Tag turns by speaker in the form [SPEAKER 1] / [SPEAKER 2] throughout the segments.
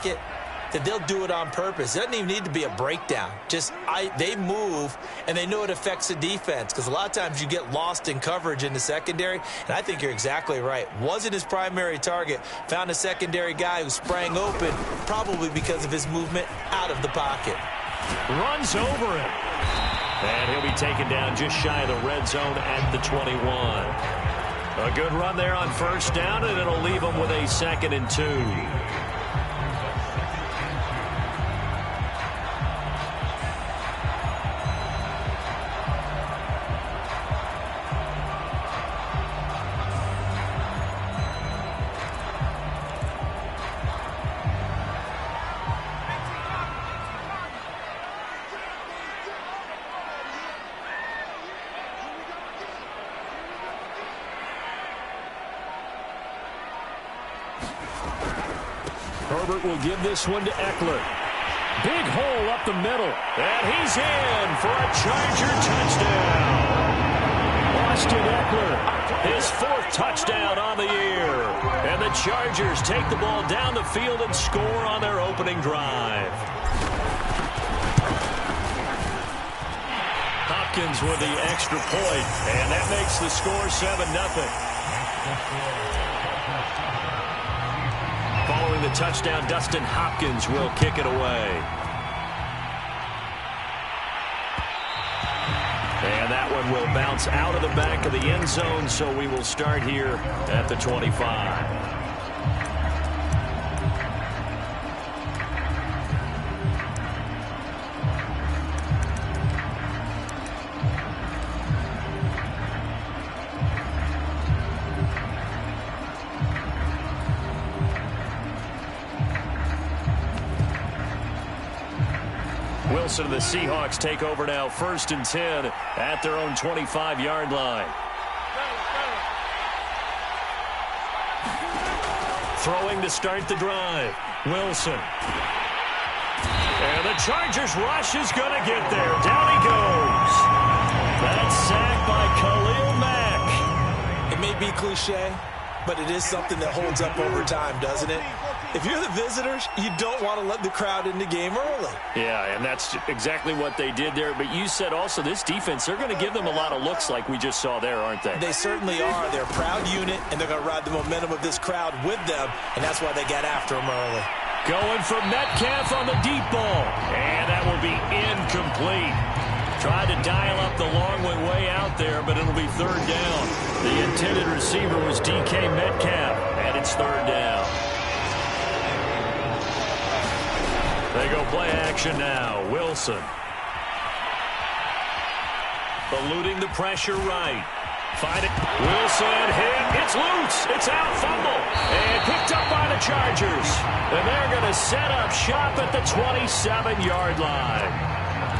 [SPEAKER 1] pocket, that they'll do it on purpose. It doesn't even need to be a breakdown. They move, and they know it affects the defense, because a lot of times you get lost in coverage in the secondary, and I think you're exactly right. Wasn't his primary target. Found a secondary guy who sprang open, probably because of his movement out of the pocket.
[SPEAKER 2] Runs over him. And he'll be taken down just shy of the red zone at the 21. A good run there on first down, and it'll leave him with a 2nd and 2. Herbert will give this one to Eckler. Big hole up the middle. And he's in for a Charger touchdown. Austin Eckler, his 4th touchdown on the year. And the Chargers take the ball down the field and score on their opening drive. Hopkins with the extra point, and that makes the score 7-0. Following the touchdown, Dustin Hopkins will kick it away. And that one will bounce out of the back of the end zone, so we will start here at the 25. Wilson and the Seahawks take over now, 1st and 10 at their own 25-yard line. Throwing to start the drive, Wilson. And the Chargers rush is going to get there. Down he goes. That's sacked by Khalil Mack.
[SPEAKER 1] It may be cliche, but it is something that holds up over time, doesn't it? If you're the visitors, you don't want to let the crowd in the game early.
[SPEAKER 2] Yeah, and that's exactly what they did there. But you said also this defense, they're going to give them a lot of looks like we just saw there, aren't they?
[SPEAKER 1] They certainly are. They're a proud unit, and they're going to ride the momentum of this crowd with them, and that's why they got after them early.
[SPEAKER 2] Going for Metcalf on the deep ball, and that will be incomplete. Tried to dial up the long way out there, but it'll be 3rd down. The intended receiver was DK Metcalf, and it's 3rd down. They go play action now. Wilson. Eluding the pressure right. Find it. Wilson hit. It's loose. It's out. Fumble. And picked up by the Chargers. And they're going to set up shop at the 27-yard line.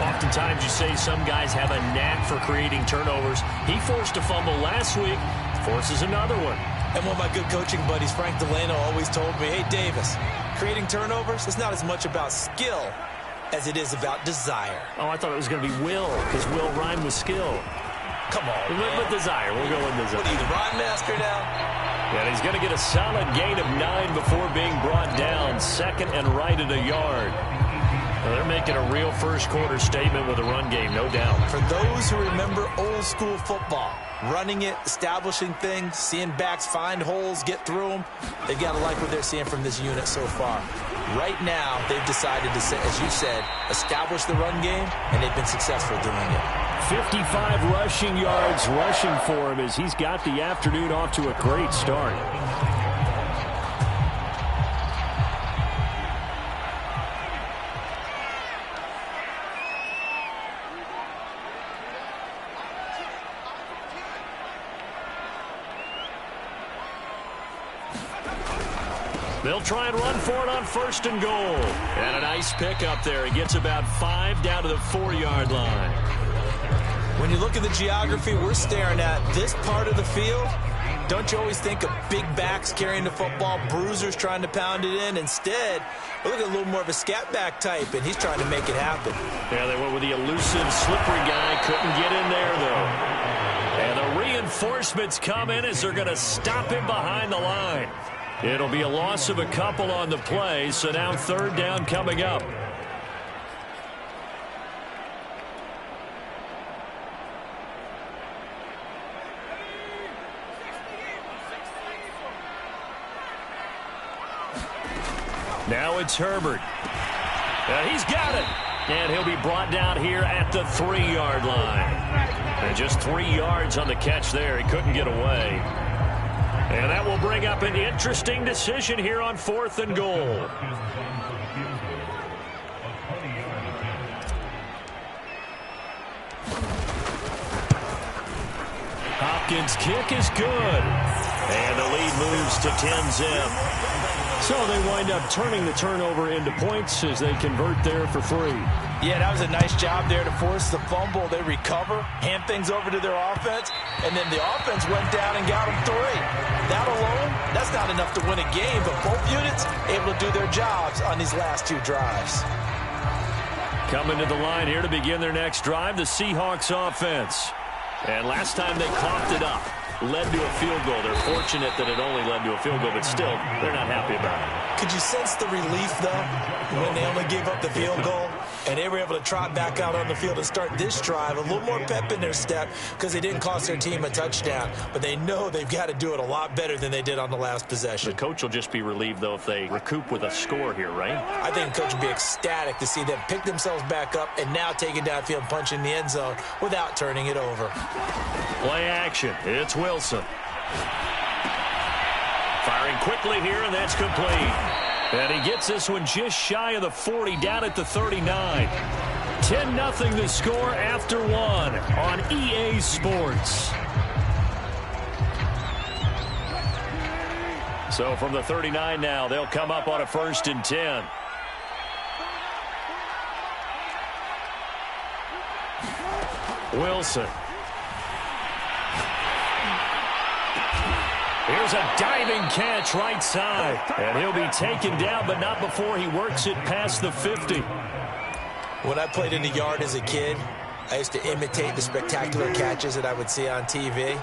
[SPEAKER 2] Oftentimes you say some guys have a knack for creating turnovers. He forced a fumble last week. Forces another one.
[SPEAKER 1] And one of my good coaching buddies, Frank Delano, always told me, hey, Davis, creating turnovers is not as much about skill as it is about desire.
[SPEAKER 2] Oh, I thought it was going to be will, because will rhyme with skill.
[SPEAKER 1] Come on,
[SPEAKER 2] with desire. We'll go with desire.
[SPEAKER 1] What are you, the rhyme master now?
[SPEAKER 2] And he's going to get a solid gain of 9 before being brought down. 2nd and right at a yard. Well, they're making a real first-quarter statement with a run game, no doubt.
[SPEAKER 1] For those who remember old-school football, running it, establishing things, seeing backs find holes, get through them, they've got to like what they're seeing from this unit so far. Right now, they've decided to, as you said, establish the run game, and they've been successful doing it.
[SPEAKER 2] 55 rushing yards rushing for him as he's got the afternoon off to a great start. They'll try and run for it on 1st and goal. And a nice pick up there. He gets about 5 down to the 4-yard line.
[SPEAKER 1] When you look at the geography we're staring at, this part of the field, don't you always think of big backs carrying the football, bruisers trying to pound it in? Instead, look at a little more of a scat back type, and he's trying to make it happen.
[SPEAKER 2] Yeah, they went with the elusive, slippery guy. Couldn't get in there, though. And the reinforcements come in as they're going to stop him behind the line. It'll be a loss of a couple on the play, so now third down coming up. Now it's Herbert. He's got it. And he'll be brought down here at the 3-yard line. And just 3 yards on the catch there. He couldn't get away. And that will bring up an interesting decision here on 4th and goal. Hopkins' kick is good. And the lead moves to 10-zip. So they wind up turning the turnover into points as they convert there for 3.
[SPEAKER 1] Yeah, that was a nice job there to force the fumble. They recover, hand things over to their offense, and then the offense went down and got them 3. That alone, that's not enough to win a game, but both units able to do their jobs on these last 2 drives.
[SPEAKER 2] Coming to the line here to begin their next drive, the Seahawks offense. And last time they coughed it up, led to a field goal. They're fortunate that it only led to a field goal, but still, they're not happy about it.
[SPEAKER 1] Could you sense the relief, though, when they only gave up the field goal and they were able to trot back out on the field and start this drive? A little more pep in their step because they didn't cost their team a touchdown, but they know they've got to do it a lot better than they did on the last possession.
[SPEAKER 2] The coach will just be relieved, though, if they recoup with a score here, right?
[SPEAKER 1] I think the coach will be ecstatic to see them pick themselves back up and now take it downfield and punch in the end zone without turning it over.
[SPEAKER 2] Play action. It's Wilson. Firing quickly here, and that's complete. And he gets this one just shy of the 40, down at the 39. 10-0 the score after 1 on EA Sports. So from the 39 now, they'll come up on a 1st and 10. Wilson. Here's a diving catch right side. And he'll be taken down, but not before he works it past the 50.
[SPEAKER 1] When I played in the yard as a kid, I used to imitate the spectacular catches that I would see on TV.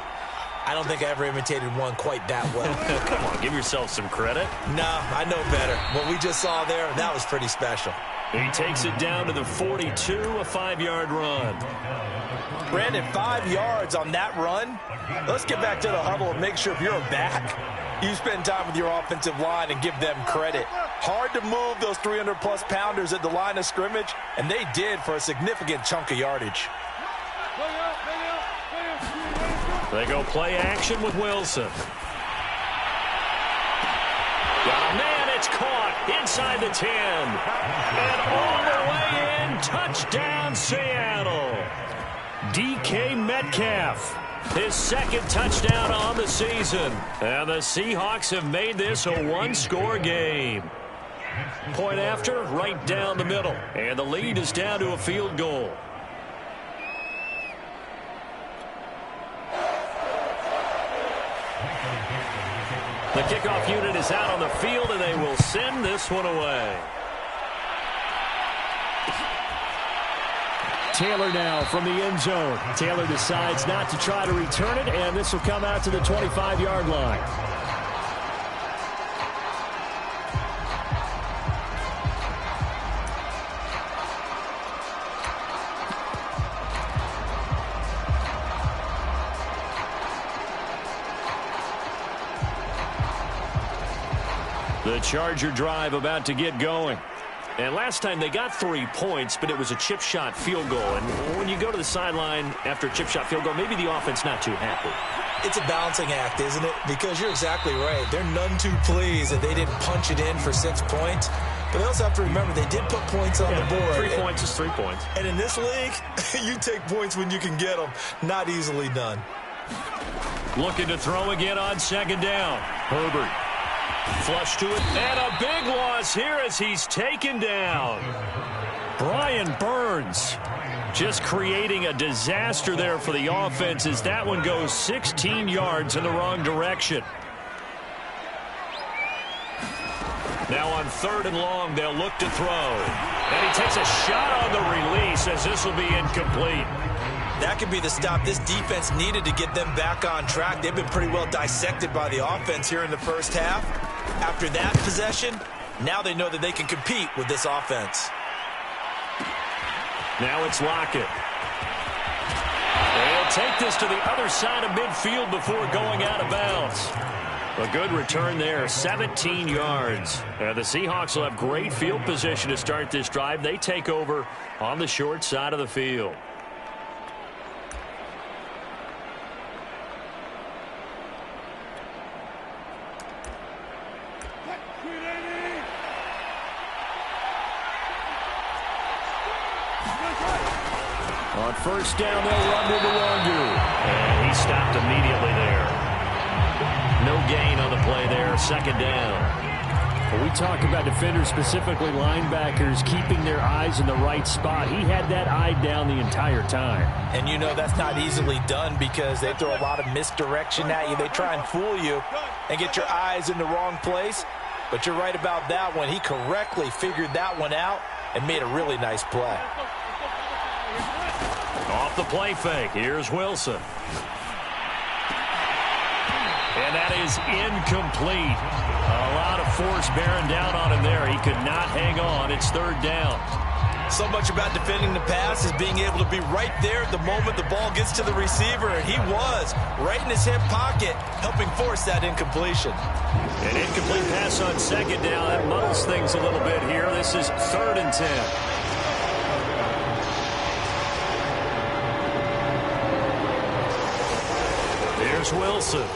[SPEAKER 1] I don't think I ever imitated one quite that well.
[SPEAKER 2] Come on, give yourself some credit.
[SPEAKER 1] No, I know better. What we just saw there, that was pretty special.
[SPEAKER 2] He takes it down to the 42, a 5-yard run.
[SPEAKER 1] Brandon, 5 yards on that run. Let's get back to the huddle and make sure if you're back, you spend time with your offensive line and give them credit. Hard to move those 300-plus pounders at the line of scrimmage, and they did for a significant chunk of yardage.
[SPEAKER 2] They go play action with Wilson. Got a man, it's caught inside the 10. And all the way in, touchdown Seattle. DK Metcalf, his 2nd touchdown on the season. And the Seahawks have made this a 1-score game. Point after, right down the middle. And the lead is down to a field goal. The kickoff unit is out on the field, and they will send this one away. Taylor now from the end zone. Taylor decides not to try to return it, and this will come out to the 25-yard line. The Charger drive about to get going. And last time they got 3 points, but it was a chip shot field goal. And when you go to the sideline after a chip shot field goal, maybe the offense not too happy.
[SPEAKER 1] It's a balancing act, isn't it? Because you're exactly right. They're none too pleased that they didn't punch it in for 6 points. But they also have to remember they did put points on the board.
[SPEAKER 2] 3 points is 3 points.
[SPEAKER 1] And in this league, you take points when you can get them. Not easily done.
[SPEAKER 2] Looking to throw again on 2nd down. Herbert. Flush to it, and a big loss here as he's taken down. Brian Burns just creating a disaster there for the offense as that one goes 16 yards in the wrong direction. Now on 3rd and long, they'll look to throw. And he takes a shot on the release as this will be incomplete.
[SPEAKER 1] That could be the stop this defense needed to get them back on track. They've been pretty well dissected by the offense here in the first half. After that possession, now they know that they can compete with this offense.
[SPEAKER 2] Now it's Lockett. They'll take this to the other side of midfield before going out of bounds. A good return there, 17 yards. The Seahawks will have great field position to start this drive. They take over on the short side of the field. On first down, they'll run to Nwangwu. And he stopped immediately there. No gain on the play there, second down. When we talk about defenders, specifically linebackers, keeping their eyes in the right spot, he had that eye down the entire time.
[SPEAKER 1] And you know that's not easily done because they throw a lot of misdirection at you. They try and fool you and get your eyes in the wrong place. But you're right about that one. He correctly figured that one out and made a really nice play.
[SPEAKER 2] Off the play fake, here's Wilson. And that is incomplete. A lot of force bearing down on him there. He could not hang on. It's third down.
[SPEAKER 1] So much about defending the pass is being able to be right there at the moment the ball gets to the receiver. And he was right in his hip pocket, helping force that incompletion.
[SPEAKER 2] An incomplete pass on second down. That muddles things a little bit here. This is 3rd and 10. There's Wilson.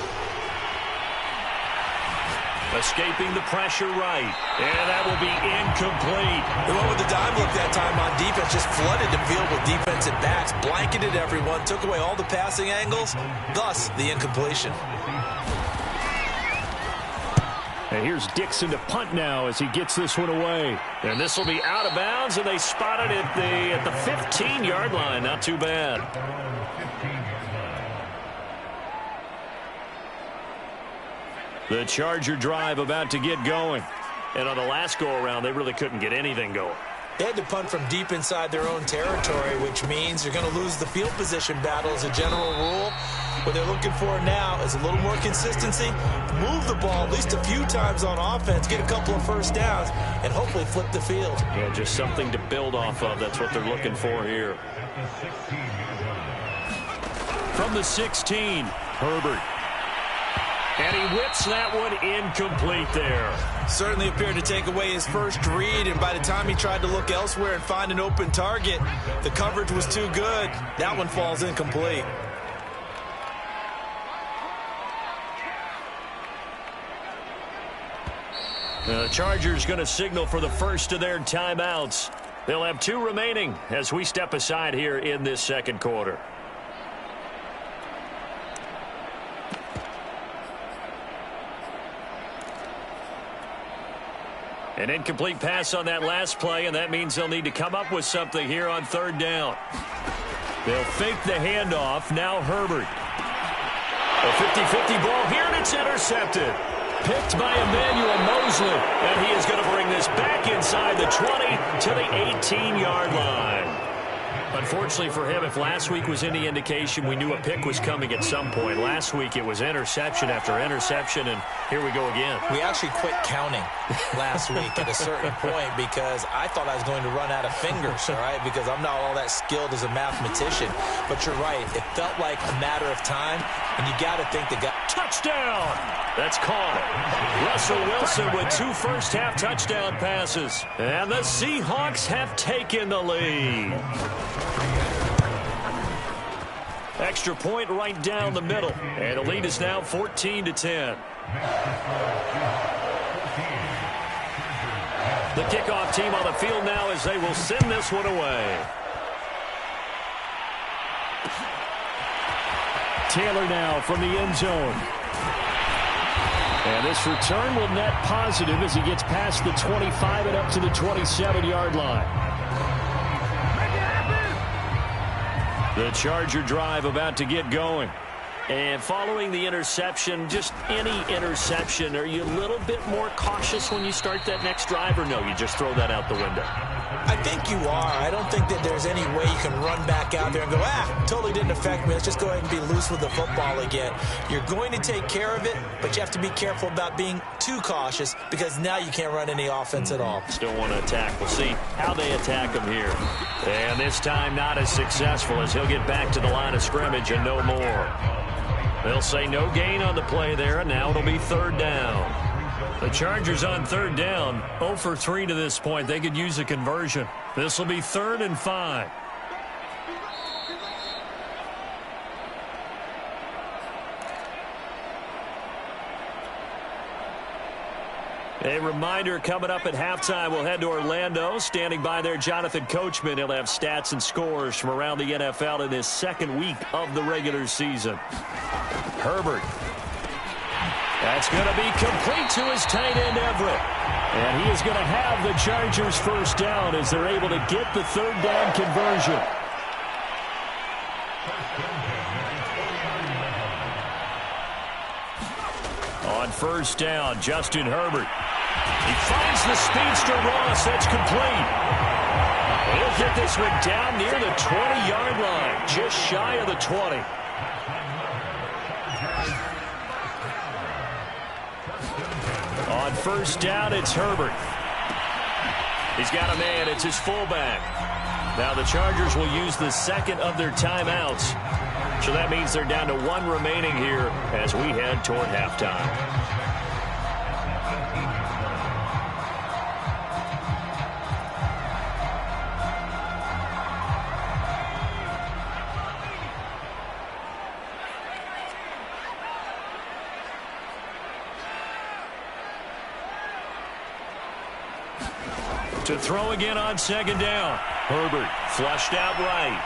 [SPEAKER 2] Escaping the pressure right. And that will be incomplete.
[SPEAKER 1] The one with the dime look that time on defense just flooded the field with defensive backs, blanketed everyone, took away all the passing angles, thus the incompletion.
[SPEAKER 2] And here's Dixon to punt now as he gets this one away. And this will be out of bounds, and they spot it at the 15-yard line. Not too bad. The Charger drive about to get going. And on the last go-around, they really couldn't get anything going.
[SPEAKER 1] They had to punt from deep inside their own territory, which means you're going to lose the field position battle as a general rule. What they're looking for now is a little more consistency, move the ball at least a few times on offense, get a couple of first downs, and hopefully flip the field.
[SPEAKER 2] Yeah, just something to build off of. That's what they're looking for here. From the 16, Herbert. And he whips that one incomplete there.
[SPEAKER 1] Certainly appeared to take away his first read, and by the time he tried to look elsewhere and find an open target, the coverage was too good. That one falls incomplete.
[SPEAKER 2] The Chargers going to signal for the first of their timeouts. They'll have 2 remaining as we step aside here in this second quarter. An incomplete pass on that last play, and that means they'll need to come up with something here on 3rd down. They'll fake the handoff. Now Herbert. A 50-50 ball here, and it's intercepted. Picked by Emmanuel Mosley, and he is going to bring this back inside the 20 to the 18-yard line. Unfortunately for him, if last week was any indication, we knew a pick was coming at some point. Last week it was interception after interception, and here we go again.
[SPEAKER 1] We actually quit counting last week at a certain point because I thought I was going to run out of fingers, all right, because I'm not all that skilled as a mathematician. But you're right. It felt like a matter of time, and you got to think the guy...
[SPEAKER 2] Touchdown! That's caught. Russell Wilson with 2 first-half touchdown passes. And the Seahawks have taken the lead. Extra point right down the middle. And the lead is now 14-10. The kickoff team on the field now as they will send this one away. Taylor now from the end zone. And this return will net positive as he gets past the 25 and up to the 27-yard line. The Charger drive about to get going. And following the interception, just any interception, are you a little bit more cautious when you start that next drive, or no, you just throw that out the window?
[SPEAKER 1] I think you are. I don't think that there's any way you can run back out there and go, totally didn't affect me. Let's just go ahead and be loose with the football again. You're going to take care of it, but you have to be careful about being too cautious because now you can't run any offense at all.
[SPEAKER 2] Still want to attack. We'll see how they attack him here. And this time not as successful as he'll get back to the line of scrimmage and no more. They'll say no gain on the play there, and now it'll be third down. The Chargers on third down, 0 for 3 to this point. They could use a conversion. This will be 3rd and 5. A reminder coming up at halftime, we'll head to Orlando. Standing by there, Jonathan Coachman. He'll have stats and scores from around the NFL in his second week of the regular season. Herbert. That's going to be complete to his tight end, Everett. And he is going to have the Chargers first down as they're able to get the third down conversion. On first down, Justin Herbert. He finds the speedster Ross. That's complete. He'll get this one down near the 20-yard line, just shy of the 20. On first down, it's Herbert. He's got a man. It's his fullback. Now the Chargers will use the second of their timeouts. So that means they're down to 1 remaining here as we head toward halftime. To throw again on second down. Herbert flushed out right.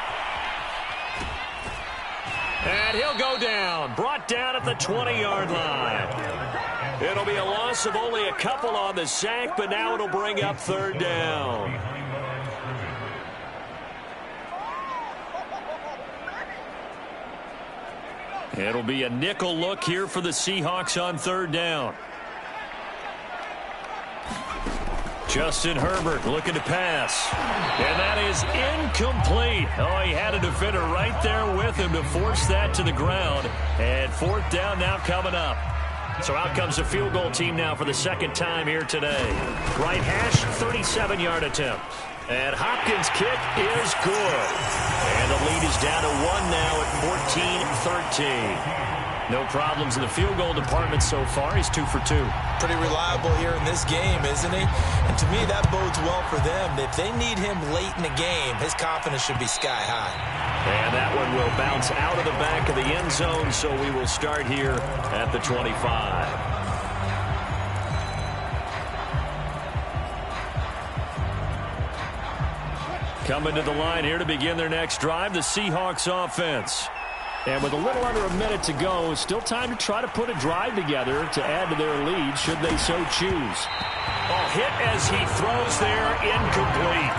[SPEAKER 2] And he'll go down. Brought down at the 20-yard line. It'll be a loss of only a couple on the sack, but now it'll bring up third down. It'll be a nickel look here for the Seahawks on third down. Justin Herbert looking to pass. And that is incomplete. Oh, he had a defender right there with him to force that to the ground. And fourth down now coming up. So out comes the field goal team now for the second time here today. Right hash, 37-yard attempt. And Hopkins' kick is good. And the lead is down to 1 now at 14-13. No problems in the field goal department so far. He's 2 for 2.
[SPEAKER 1] Pretty reliable here in this game, isn't he? And to me, that bodes well for them. If they need him late in the game, his confidence should be sky high.
[SPEAKER 2] And that one will bounce out of the back of the end zone, so we will start here at the 25. Coming to the line here to begin their next drive, the Seahawks offense. And with a little under a minute to go, still time to try to put a drive together to add to their lead should they so choose. Oh, hit as he throws there, incomplete.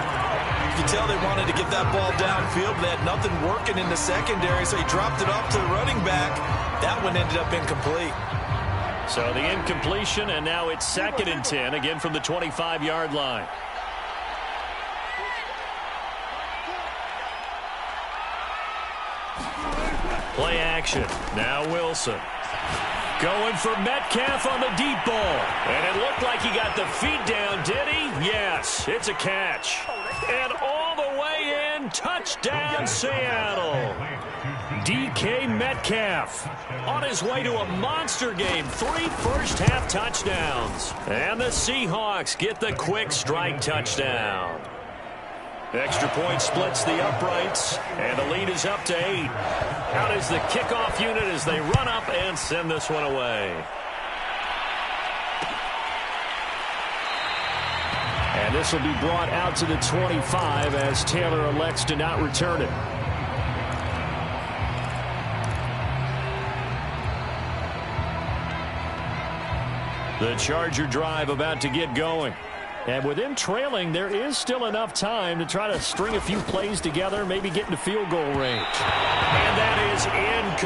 [SPEAKER 1] You can tell they wanted to get that ball downfield. They had nothing working in the secondary, so he dropped it off to the running back. That one ended up incomplete.
[SPEAKER 2] So the incompletion, and now it's 2nd and 10, again from the 25-yard line. Play action. Now Wilson. Going for Metcalf on the deep ball. And it looked like he got the feet down, did he? Yes, it's a catch. And all the way in, touchdown Seattle. DK Metcalf on his way to a monster game. 3 first-half touchdowns. And the Seahawks get the quick strike touchdown. Extra point splits the uprights, and the lead is up to 8. Out is the kickoff unit as they run up and send this one away. And this will be brought out to the 25 as Taylor elects to not return it. The Charger drive about to get going. And with them trailing, there is still enough time to try to string a few plays together, maybe get into field goal range. And that is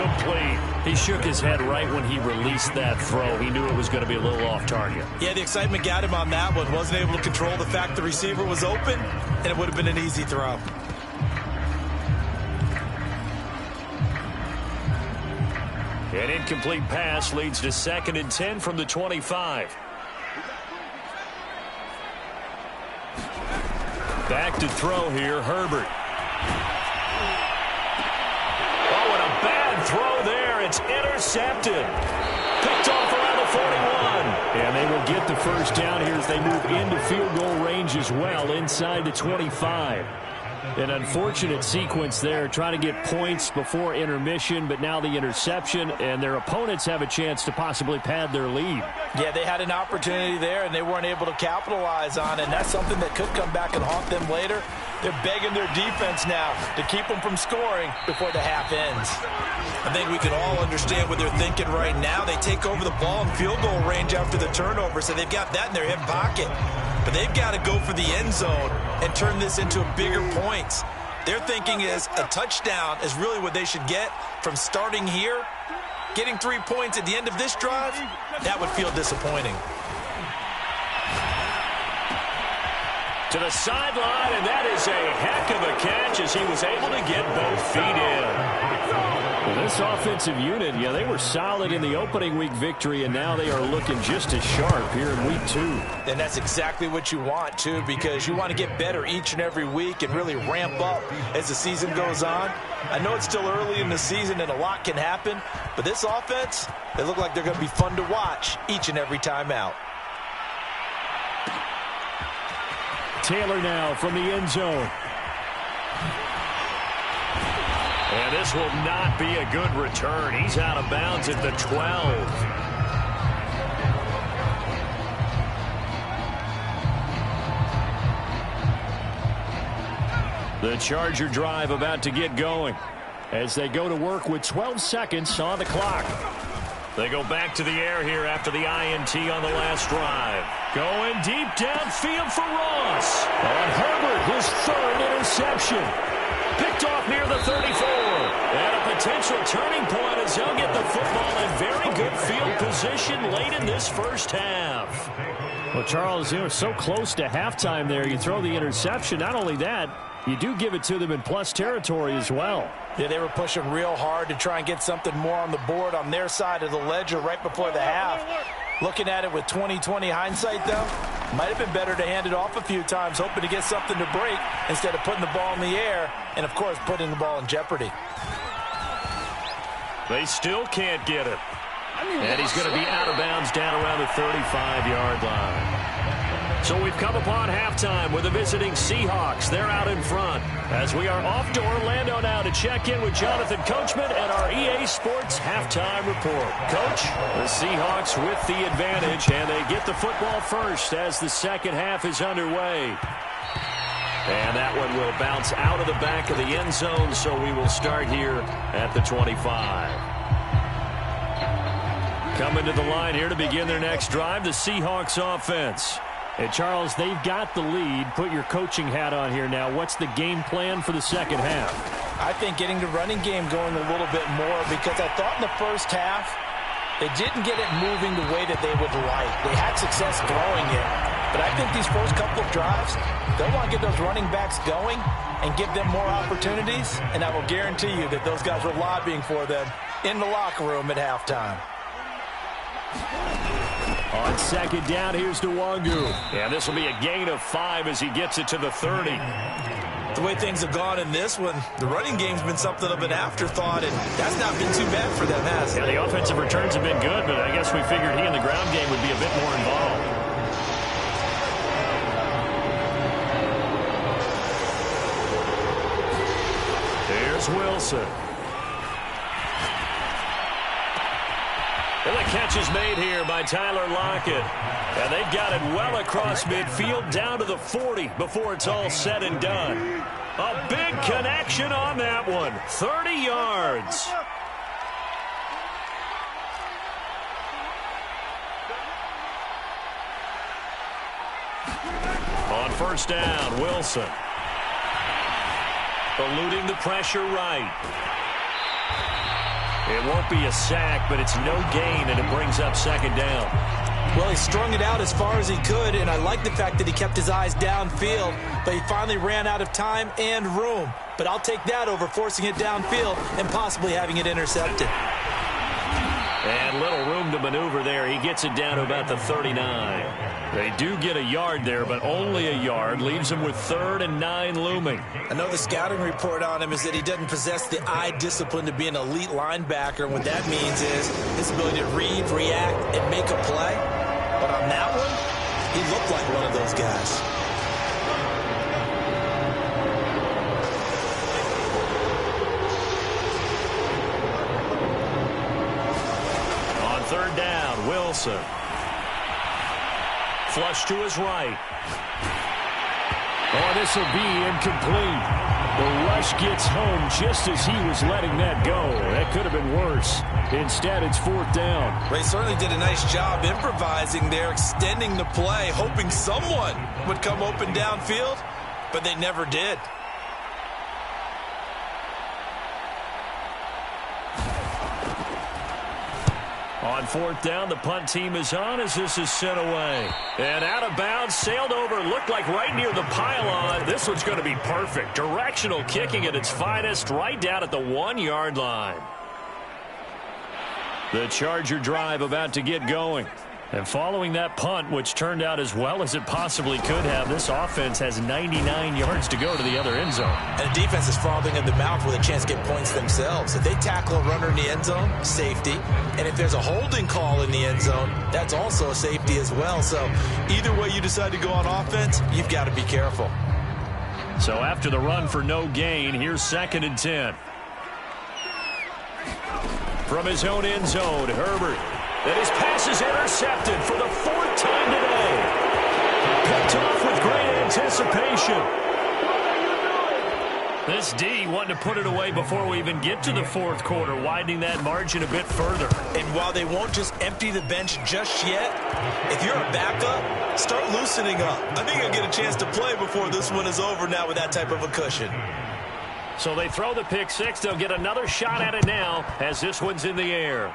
[SPEAKER 2] incomplete. He shook his head right when he released that throw. He knew it was going to be a little off target.
[SPEAKER 1] Yeah, the excitement got him on that one. Wasn't able to control the fact the receiver was open, and it would have been an easy throw.
[SPEAKER 2] An incomplete pass leads to 2nd and 10 from the 25. Back to throw here, Herbert. Oh, and a bad throw there. It's intercepted. Picked off around the 41. And they will get the first down here as they move into field goal range as well, inside the 25. An unfortunate sequence there, trying to get points before intermission, but now the interception, and their opponents have a chance to possibly pad their lead.
[SPEAKER 1] Yeah, they had an opportunity there, and they weren't able to capitalize on it, and that's something that could come back and haunt them later. They're begging their defense now to keep them from scoring before the half ends. I think we can all understand what they're thinking right now. They take over the ball in field goal range after the turnover, so they've got that in their hip pocket. But they've got to go for the end zone and turn this into bigger points. Their thinking is a touchdown is really what they should get from starting here. Getting 3 points at the end of this drive, that would feel disappointing.
[SPEAKER 2] To the sideline, and that is a heck of a catch as he was able to get both feet in. Well, this offensive unit, yeah, they were solid in the opening week victory, and now they are looking just as sharp here in week 2.
[SPEAKER 1] And that's exactly what you want, too, because you want to get better each and every week and really ramp up as the season goes on. I know it's still early in the season and a lot can happen, but this offense, they look like they're going to be fun to watch each and every time out.
[SPEAKER 2] Taylor now from the end zone. And this will not be a good return. He's out of bounds at the 12. The Charger drive about to get going as they go to work with 12 seconds on the clock. They go back to the air here after the INT on the last drive. Going deep downfield for Ross. On Herbert, his 3rd interception. Picked off near the 34. And a potential turning point as they'll get the football in very good field position late in this first half. Well, Charles, you know, so close to halftime there. You throw the interception. Not only that, you do give it to them in plus territory as well.
[SPEAKER 1] Yeah, they were pushing real hard to try and get something more on the board on their side of the ledger right before the half. Looking at it with 20/20 hindsight, though, might have been better to hand it off a few times, hoping to get something to break instead of putting the ball in the air and, of course, putting the ball in jeopardy. They still can't get it. And he's going to be out of bounds down around the 35-yard line. So we've come upon halftime with the visiting Seahawks. They're out in front as we are off to Orlando now to check in with Jonathan Coachman and our EA Sports halftime report. Coach, the Seahawks with the advantage, and they get the football first as the second half is underway. And that one will bounce out of the back of the end zone, so we will start here at the 25. Coming to the line here to begin their next drive, the Seahawks offense. And, Charles, they've got the lead. Put your coaching hat on here now. What's the game plan for the second half? I think getting the running game going a little bit more because I thought in the first half they didn't get it moving the way that they would like. They had success throwing it. But I think these first couple of drives, they'll want to get those running backs going and give them more opportunities. And I will guarantee you that those guys were lobbying for them in the locker room at halftime. On second down, here's Nwangu. And this will be a gain of 5 as he gets it to the 30. The way things have gone in this one, the running game's been something of an afterthought, and that's not been too bad for them, has it?
[SPEAKER 2] Yeah, the offensive returns have been good, but I guess we figured he in the ground game would be a bit more involved. Here's Wilson. And the catch is made here by Tyler Lockett. And they've got it well across midfield down to the 40 before it's all said and done. A big connection on that one. 30 yards. first down. Wilson. Eluding the pressure right. It won't be a sack, but it's no gain, and it brings up second down.
[SPEAKER 1] Well, he strung it out as far as he could, and I like the fact that he kept his eyes downfield, but he finally ran out of time and room. But I'll take that over forcing it downfield and possibly having it intercepted.
[SPEAKER 2] And little room to maneuver there. He gets it down to about the 39. They do get a yard there, but only a yard. Leaves him with 3rd and 9 looming.
[SPEAKER 1] I know the scouting report on him is that he doesn't possess the eye discipline to be an elite linebacker. And what that means is his ability to read, react, and make a play. But on that one, he looked like one of those guys.
[SPEAKER 2] On 3rd down, Wilson. Flush to his right. Oh, this will be incomplete. The rush gets home just as he was letting that go. That could have been worse. Instead, it's 4th down.
[SPEAKER 1] Well, he certainly did a nice job improvising there, extending the play, hoping someone would come open downfield, but they never did.
[SPEAKER 2] On 4th down, the punt team is on as this is sent away. And out of bounds, sailed over, looked like right near the pylon. This one's going to be perfect. Directional kicking at its finest, right down at the 1-yard line. The Charger drive about to get going. And following that punt, which turned out as well as it possibly could have, this offense has 99 yards to go to the other end zone.
[SPEAKER 1] And the defense is frothing at the mouth with a chance to get points themselves. If they tackle a runner in the end zone, safety. And if there's a holding call in the end zone, that's also a safety as well. So either way you decide to go on offense, you've got to be careful.
[SPEAKER 2] So after the run for no gain, here's 2nd and 10. From his own end zone, Herbert. And his pass is intercepted for the 4th time today. Picked off with great anticipation. This D wanting to put it away before we even get to the 4th quarter, widening that margin a bit further.
[SPEAKER 1] And while they won't just empty the bench just yet, if you're a backup, start loosening up. I think you'll get a chance to play before this one is over now with that type of a cushion.
[SPEAKER 2] So they throw the pick six. They'll get another shot at it now as this one's in the air.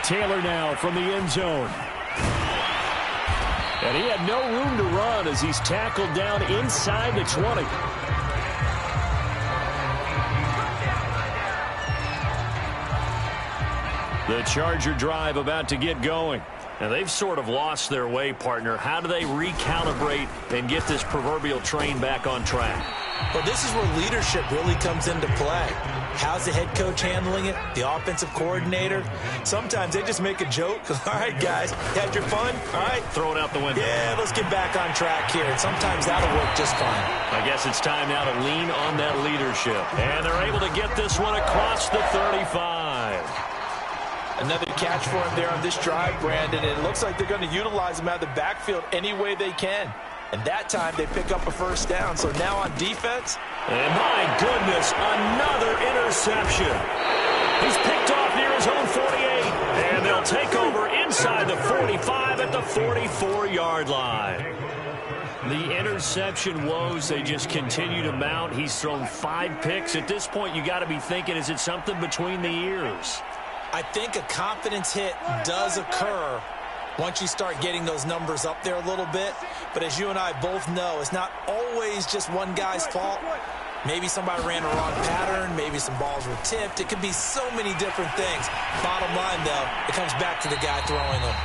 [SPEAKER 2] Taylor now from the end zone. And he had no room to run as he's tackled down inside the 20. The Charger drive about to get going. Now, they've sort of lost their way, partner. How do they recalibrate and get this proverbial train back on track?
[SPEAKER 1] Well, this is where leadership really comes into play. How's the head coach handling it? The offensive coordinator? Sometimes they just make a joke. All right, guys, had your fun? All right.
[SPEAKER 2] Throw it out the window.
[SPEAKER 1] Yeah, let's get back on track here. And sometimes that'll work just fine.
[SPEAKER 2] I guess it's time now to lean on that leadership. And they're able to get this one across the 35.
[SPEAKER 1] Another catch for him there on this drive, Brandon. And it looks like they're going to utilize him out of the backfield any way they can. And that time they pick up a first down. So now on defense.
[SPEAKER 2] And my goodness, another interception. He's picked off near his own 48. And they'll take over inside the 45 at the 44-yard line. The interception woes, they just continue to mount. He's thrown 5 picks. At this point, you got to be thinking, is it something between the ears?
[SPEAKER 1] I think a confidence hit does occur once you start getting those numbers up there a little bit. But as you and I both know, it's not always just one guy's fault. Maybe somebody ran a wrong pattern. Maybe some balls were tipped. It could be so many different things. Bottom line, though, it comes back to the guy throwing them.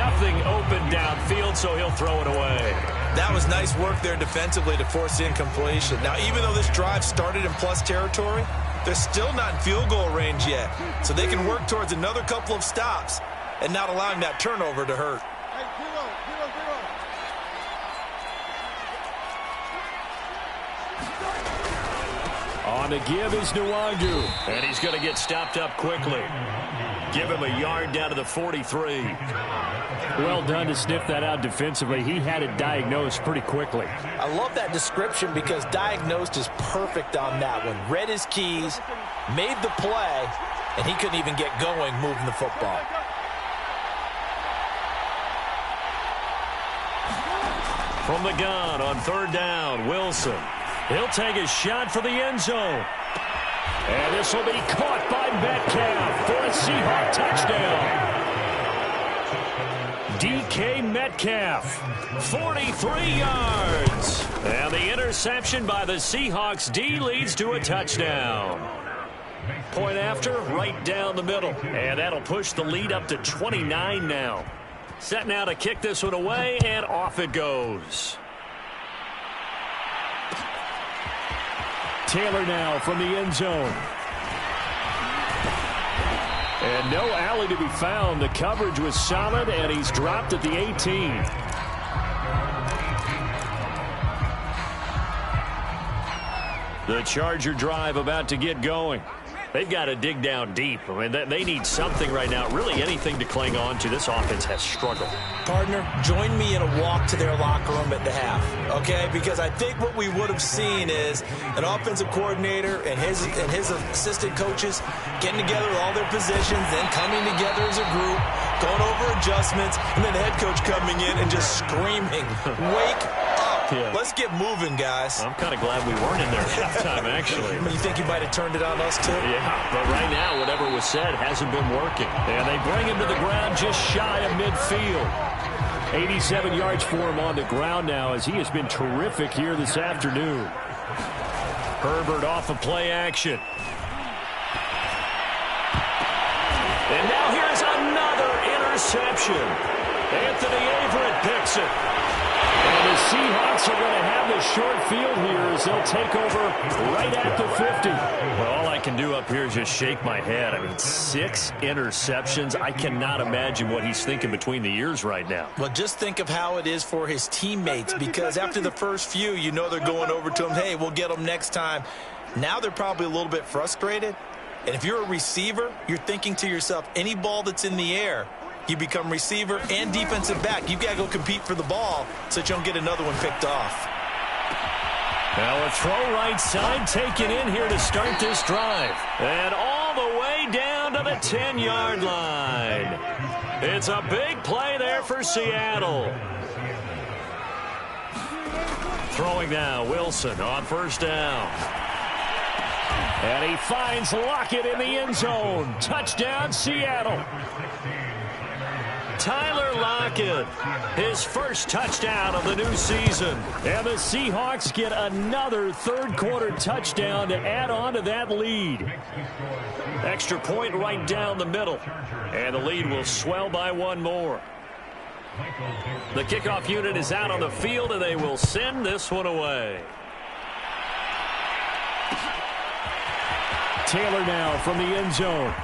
[SPEAKER 2] Nothing open downfield, so he'll throw it away.
[SPEAKER 1] That was nice work there defensively to force incompletion. Now, even though this drive started in plus territory, they're still not in field goal range yet. So they can work towards another couple of stops and not allowing that turnover to hurt.
[SPEAKER 2] On the give is Nwangu. And he's going to get stopped up quickly. Give him a yard down to the 43. Well done to sniff that out defensively. He had it diagnosed pretty quickly.
[SPEAKER 1] I love that description because diagnosed is perfect on that one. Read his keys, made the play, and he couldn't even get going moving the football.
[SPEAKER 2] From the gun on 3rd down, Wilson. He'll take a shot for the end zone. And this will be caught by Metcalf for a Seahawk touchdown. DK Metcalf, 43 yards. And the interception by the Seahawks D leads to a touchdown. Point after, right down the middle. And that'll push the lead up to 29 now. Set now to kick this one away, and off it goes. Taylor now from the end zone. And no alley to be found. The coverage was solid, and he's dropped at the 18. The Charger drive about to get going. They've got to dig down deep. I mean, they need something right now, really anything to cling on to. This offense has struggled.
[SPEAKER 1] Partner, join me in a walk to their locker room at the half, okay? Because I think what we would have seen is an offensive coordinator and his assistant coaches getting together with all their positions, then coming together as a group, going over adjustments, and then the head coach coming in and just screaming, "Wake up. Yeah. Let's get moving, guys."
[SPEAKER 2] I'm kind of glad we weren't in there at halftime, actually.
[SPEAKER 1] I mean, you think you might have turned it on us, too?
[SPEAKER 2] Yeah, but right now, whatever was said hasn't been working. And they bring him to the ground just shy of midfield. 87 yards for him on the ground now, as he has been terrific here this afternoon. Herbert off of play action. And now here's another interception. Anthony Averett picks it. And the Seahawks are going to have the short field here as they'll take over right at the 50. Well, all I can do up here is just shake my head. I mean, 6 interceptions. I cannot imagine what he's thinking between the ears right now.
[SPEAKER 1] Well, just think of how it is for his teammates, because after the first few, you know they're going over to him, hey, we'll get them next time. Now they're probably a little bit frustrated. And if you're a receiver, you're thinking to yourself, any ball that's in the air, you become receiver and defensive back. You've got to go compete for the ball so that you don't get another one picked off.
[SPEAKER 2] Now a throw right side taken in here to start this drive. And all the way down to the 10-yard line. It's a big play there for Seattle. Throwing now, Wilson on 1st down. And he finds Lockett in the end zone. Touchdown, Seattle. Tyler Lockett, his first touchdown of the new season. And the Seahawks get another third-quarter touchdown to add on to that lead. Extra point right down the middle. And the lead will swell by 1 more. The kickoff unit is out on the field, and they will send this one away. Taylor now from the end zone.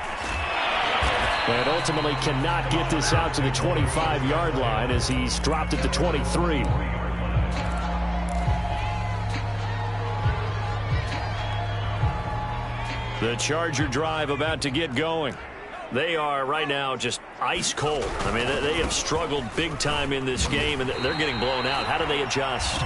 [SPEAKER 2] And ultimately cannot get this out to the 25-yard line as he's dropped at the 23. The Charger drive about to get going. They are right now just ice cold. I mean, they have struggled big time in this game, and they're getting blown out. How do they adjust?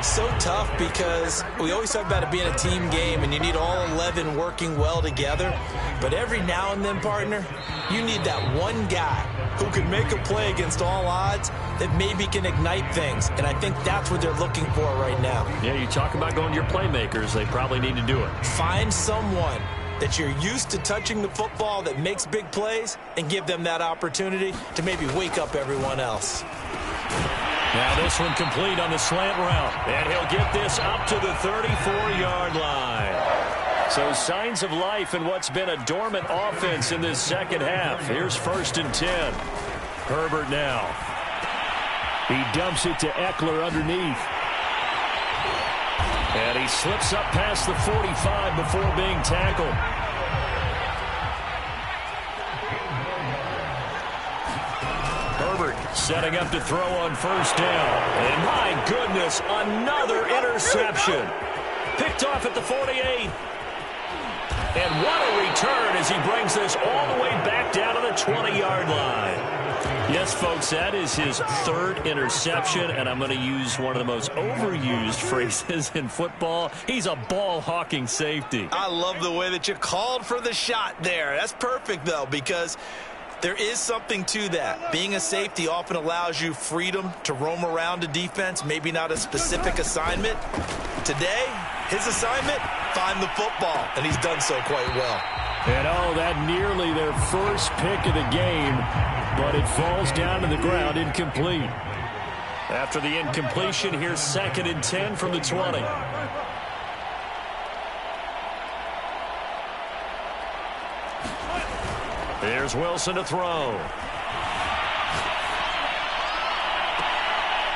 [SPEAKER 1] So tough, because we always talk about it being a team game and you need all 11 working well together. But every now and then, partner, you need that one guy who can make a play against all odds that maybe can ignite things. And I think that's what they're looking for right now.
[SPEAKER 2] Yeah, you talk about going to your playmakers. They probably need to do it.
[SPEAKER 1] Find someone that you're used to touching the football that makes big plays and give them that opportunity to maybe wake up everyone else.
[SPEAKER 2] Now this one complete on the slant route. And he'll get this up to the 34-yard line. So signs of life in what's been a dormant offense in this second half. Here's 1st and 10. Herbert now. He dumps it to Eckler underneath. And he slips up past the 45 before being tackled. Herbert setting up to throw on 1st down. And my goodness, another interception. Picked off at the 48. And what a return as he brings this all the way back down to the 20-yard line. Yes, folks, that is his 3rd interception, and I'm going to use one of the most overused phrases in football. He's a ball-hawking safety.
[SPEAKER 1] I love the way that you called for the shot there. That's perfect, though, because There is something to that. Being a safety often allows you freedom to roam around a defense, maybe not a specific assignment. Today, his assignment, find the football, and he's done so quite well.
[SPEAKER 2] And that nearly their first pick of the game, but it falls down to the ground incomplete. After the incompletion, here's 2nd and 10 from the 20. Here's Wilson to throw.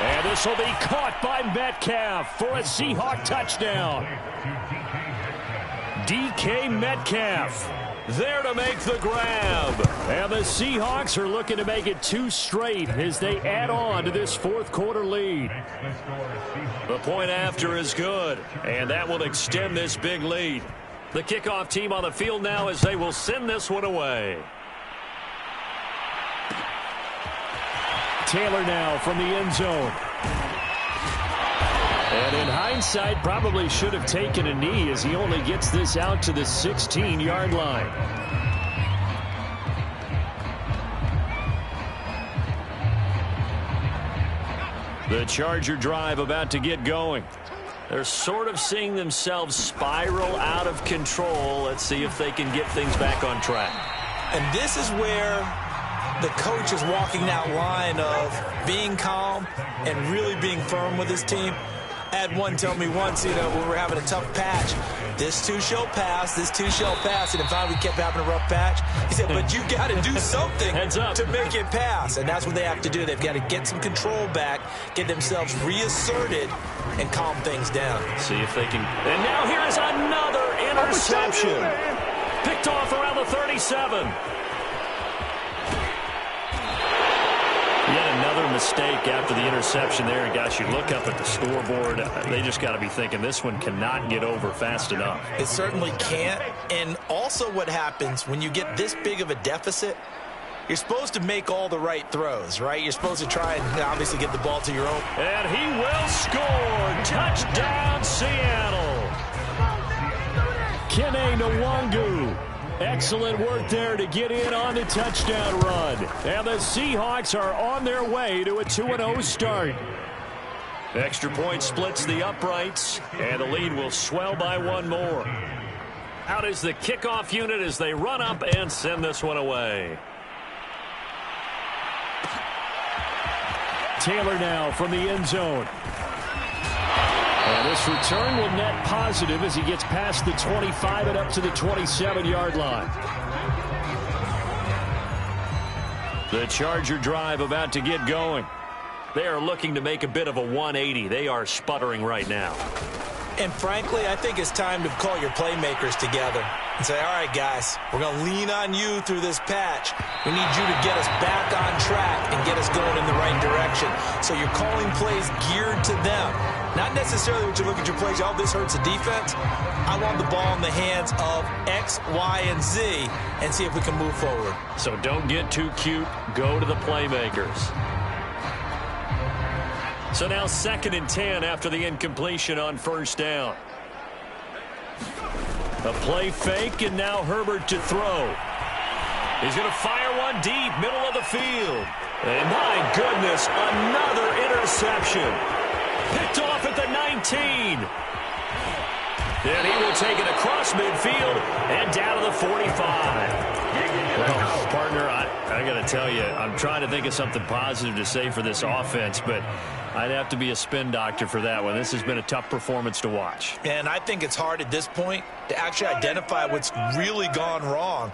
[SPEAKER 2] And this will be caught by Metcalf for a Seahawk touchdown. DK Metcalf there to make the grab. And the Seahawks are looking to make it 2 straight as they add on to this 4th quarter lead. The point after is good, and that will extend this big lead. The kickoff team on the field now as they will send this one away. Taylor now from the end zone. And in hindsight, probably should have taken a knee as he only gets this out to the 16-yard line. The Charger drive about to get going. They're sort of seeing themselves spiral out of control. Let's see if they can get things back on track.
[SPEAKER 1] And this is where the coach is walking that line of being calm and really being firm with his team. I had one tell me once, when we were having a tough patch, this too shall pass, this too shall pass. And finally we kept having a rough patch. He said, but you got to do something to make it pass. And that's what they have to do. They've got to get some control back, get themselves reasserted, and calm things down.
[SPEAKER 2] See if they can. And now here is another interception. Picked off around the 37. Yet another mistake after the interception there. And guys, you look up at the scoreboard, they just got to be thinking this one cannot get over fast enough.
[SPEAKER 1] It certainly can't. And also what happens when you get this big of a deficit, you're supposed to make all the right throws, right? You're supposed to try and obviously get the ball to your own.
[SPEAKER 2] And he will score. Touchdown, Seattle. Kene Nwangu. Excellent work there to get in on the touchdown run. And the Seahawks are on their way to a 2-0 start. Extra point splits the uprights, and the lead will swell by 1 more. Out is the kickoff unit as they run up and send this one away. Taylor now from the end zone. And this return will net positive as he gets past the 25 and up to the 27-yard line. The Charger drive about to get going. They are looking to make a bit of a 180. They are sputtering right now.
[SPEAKER 1] And frankly, I think it's time to call your playmakers together and say, all right, guys, we're going to lean on you through this patch. We need you to get us back on track and get us going in the right direction. So you're calling plays geared to them. Not necessarily what you look at your plays, oh, this hurts the defense. I want the ball in the hands of X, Y, and Z and see if we can move forward.
[SPEAKER 2] So don't get too cute. Go to the playmakers. So now 2nd and 10 after the incompletion on 1st down. A play fake, and now Herbert to throw. He's going to fire one deep, middle of the field. And my goodness, another interception. Picked off at the 19. And he will take it across midfield and down to the 45. Well, partner, I got to tell you, I'm trying to think of something positive to say for this offense, but I'd have to be a spin doctor for that one. This has been a tough performance to watch.
[SPEAKER 1] And I think it's hard at this point to actually identify what's really gone wrong.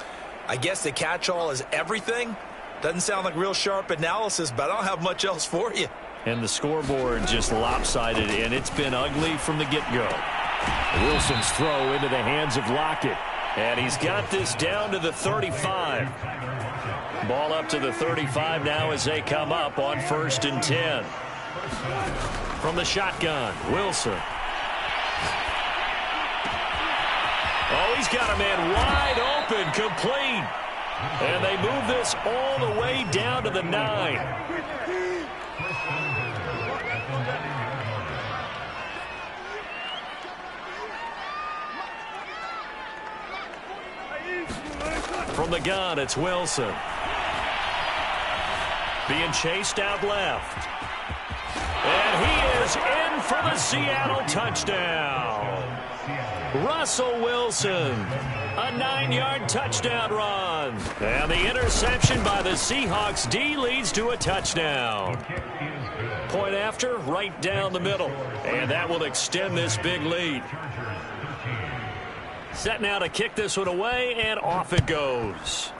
[SPEAKER 1] I guess the catch-all is everything. Doesn't sound like real sharp analysis, but I don't have much else for you.
[SPEAKER 2] And the scoreboard just lopsided, and it's been ugly from the get-go. Wilson's throw into the hands of Lockett. And he's got this down to the 35. Ball up to the 35 now as they come up on 1st and 10. From the shotgun, Wilson. Oh, he's got a man wide open, complete. And they move this all the way down to the 9. From the gun, it's Wilson. being chased out left. And he is in for the Seattle touchdown. Russell Wilson, a 9-yard touchdown run. And the interception by the Seahawks D leads to a touchdown. Point after, right down the middle. And that will extend this big lead. Set now to kick this one away, and off it goes.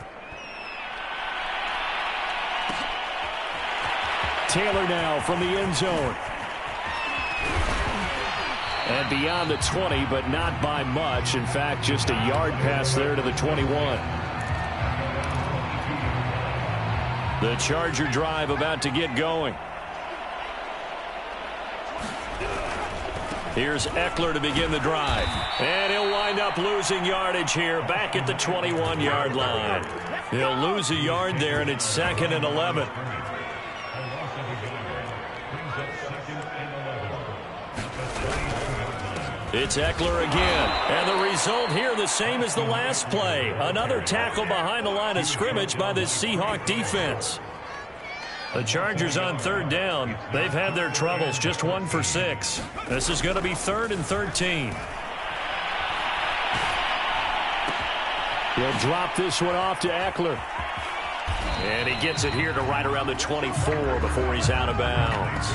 [SPEAKER 2] Taylor now from the end zone. And beyond the 20, but not by much. In fact, just a yard pass there to the 21. The Charger drive about to get going. Here's Eckler to begin the drive. And he'll wind up losing yardage here back at the 21-yard line. He'll lose a yard there, and it's 2nd and 11. It's Eckler again. And the result here the same as the last play. Another tackle behind the line of scrimmage by the Seahawk defense. The Chargers on 3rd down. They've had their troubles, just 1 for 6. This is going to be 3rd and 13. He'll drop this one off to Eckler. And he gets it here to right around the 24 before he's out of bounds.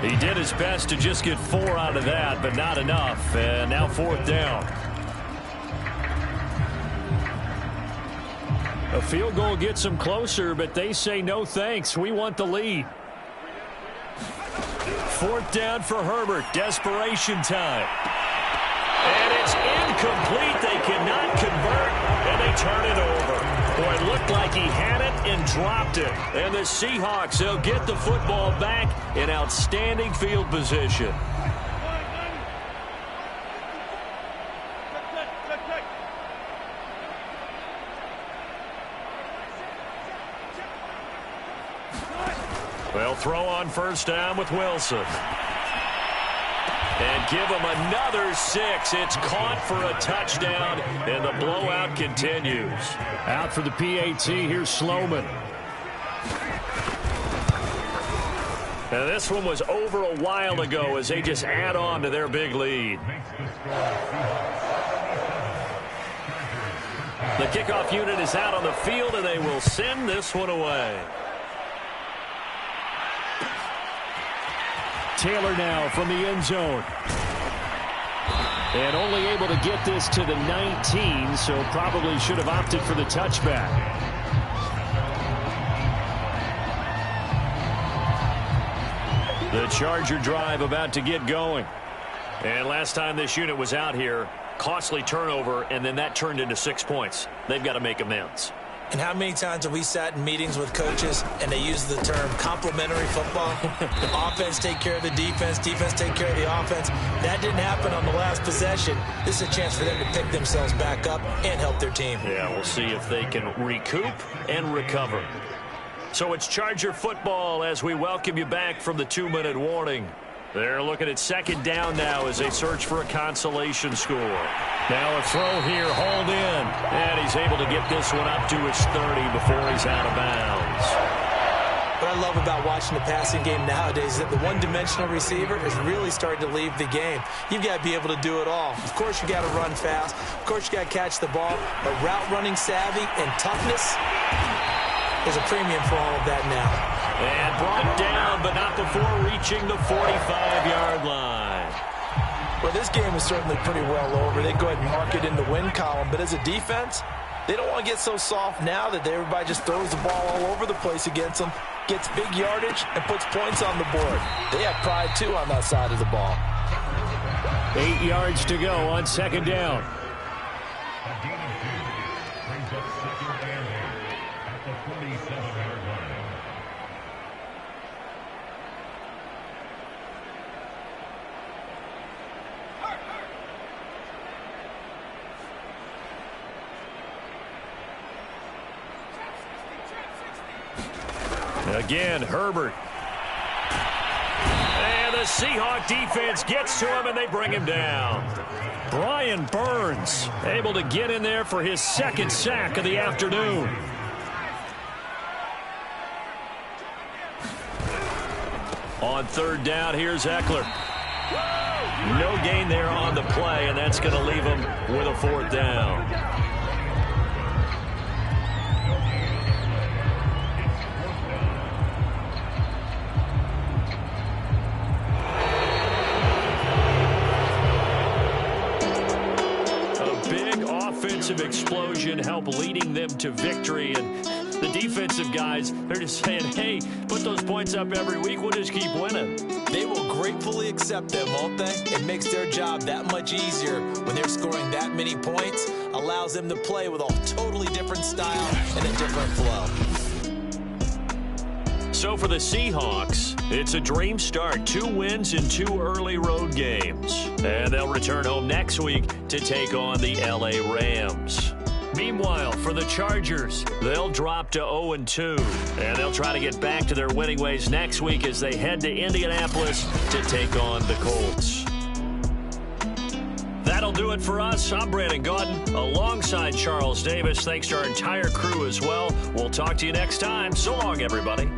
[SPEAKER 2] He did his best to just get 4 out of that, but not enough. And now 4th down. A field goal gets them closer, but they say no thanks. We want the lead. 4th down for Herbert. Desperation time. And it's incomplete. They cannot convert, and they turn it over. Boy, it looked like he had it and dropped it. And the Seahawks, they'll get the football back in outstanding field position. They'll throw on 1st down with Wilson. And give him another 6. It's caught for a touchdown, and the blowout continues. Out for the PAT, here's Sloman. Now this one was over a while ago as they just add on to their big lead. The kickoff unit is out on the field, and they will send this one away. Taylor now from the end zone. And only able to get this to the 19, so probably should have opted for the touchback. The Charger drive about to get going. And last time this unit was out here, costly turnover, and then that turned into 6 points. They've got to make amends.
[SPEAKER 1] And how many times have we sat in meetings with coaches and they use the term complementary football? Offense take care of the defense, defense take care of the offense. That didn't happen on the last possession. This is a chance for them to pick themselves back up and help their team. Yeah, we'll see if they can recoup and recover. So it's Charger football as we welcome you back from the 2-minute warning. They're looking at 2nd down now as they search for a consolation score. Now a throw here, hauled in. And he's able to get this one up to his 30 before he's out of bounds. What I love about watching the passing game nowadays is that the one-dimensional receiver is really starting to leave the game. You've got to be able to do it all. Of course, you got to run fast. Of course, you got to catch the ball. But route running savvy and toughness is a premium for all of that now. And brought down, but not before reaching the 45-yard line. Well, this game is certainly pretty well over. They go ahead and mark it in the win column. But as a defense, they don't want to get so soft now that everybody just throws the ball all over the place against them, gets big yardage, and puts points on the board. They have pride, too, on that side of the ball.
[SPEAKER 2] 8 yards to go on 2nd down. Again, Herbert. And the Seahawk defense gets to him, and they bring him down. Brian Burns able to get in there for his 2nd sack of the afternoon. On third down, here's Eckler. No gain there on the play, and that's going to leave him with a fourth down. A big offensive explosion helped leading them to victory, and the defensive guys, they're just saying, hey, put those points up every week. We'll just keep winning.
[SPEAKER 1] They will gratefully accept them, won't they? It makes their job that much easier when they're scoring that many points. Allows them to play with a totally different style and a different flow.
[SPEAKER 2] So for the Seahawks, it's a dream start. 2 wins in 2 early road games. And they'll return home next week to take on the LA Rams. Meanwhile, for the Chargers, they'll drop to 0-2, and they'll try to get back to their winning ways next week as they head to Indianapolis to take on the Colts. That'll do it for us. I'm Brandon Gaudin, alongside Charles Davis. Thanks to our entire crew as well. We'll talk to you next time. So long, everybody.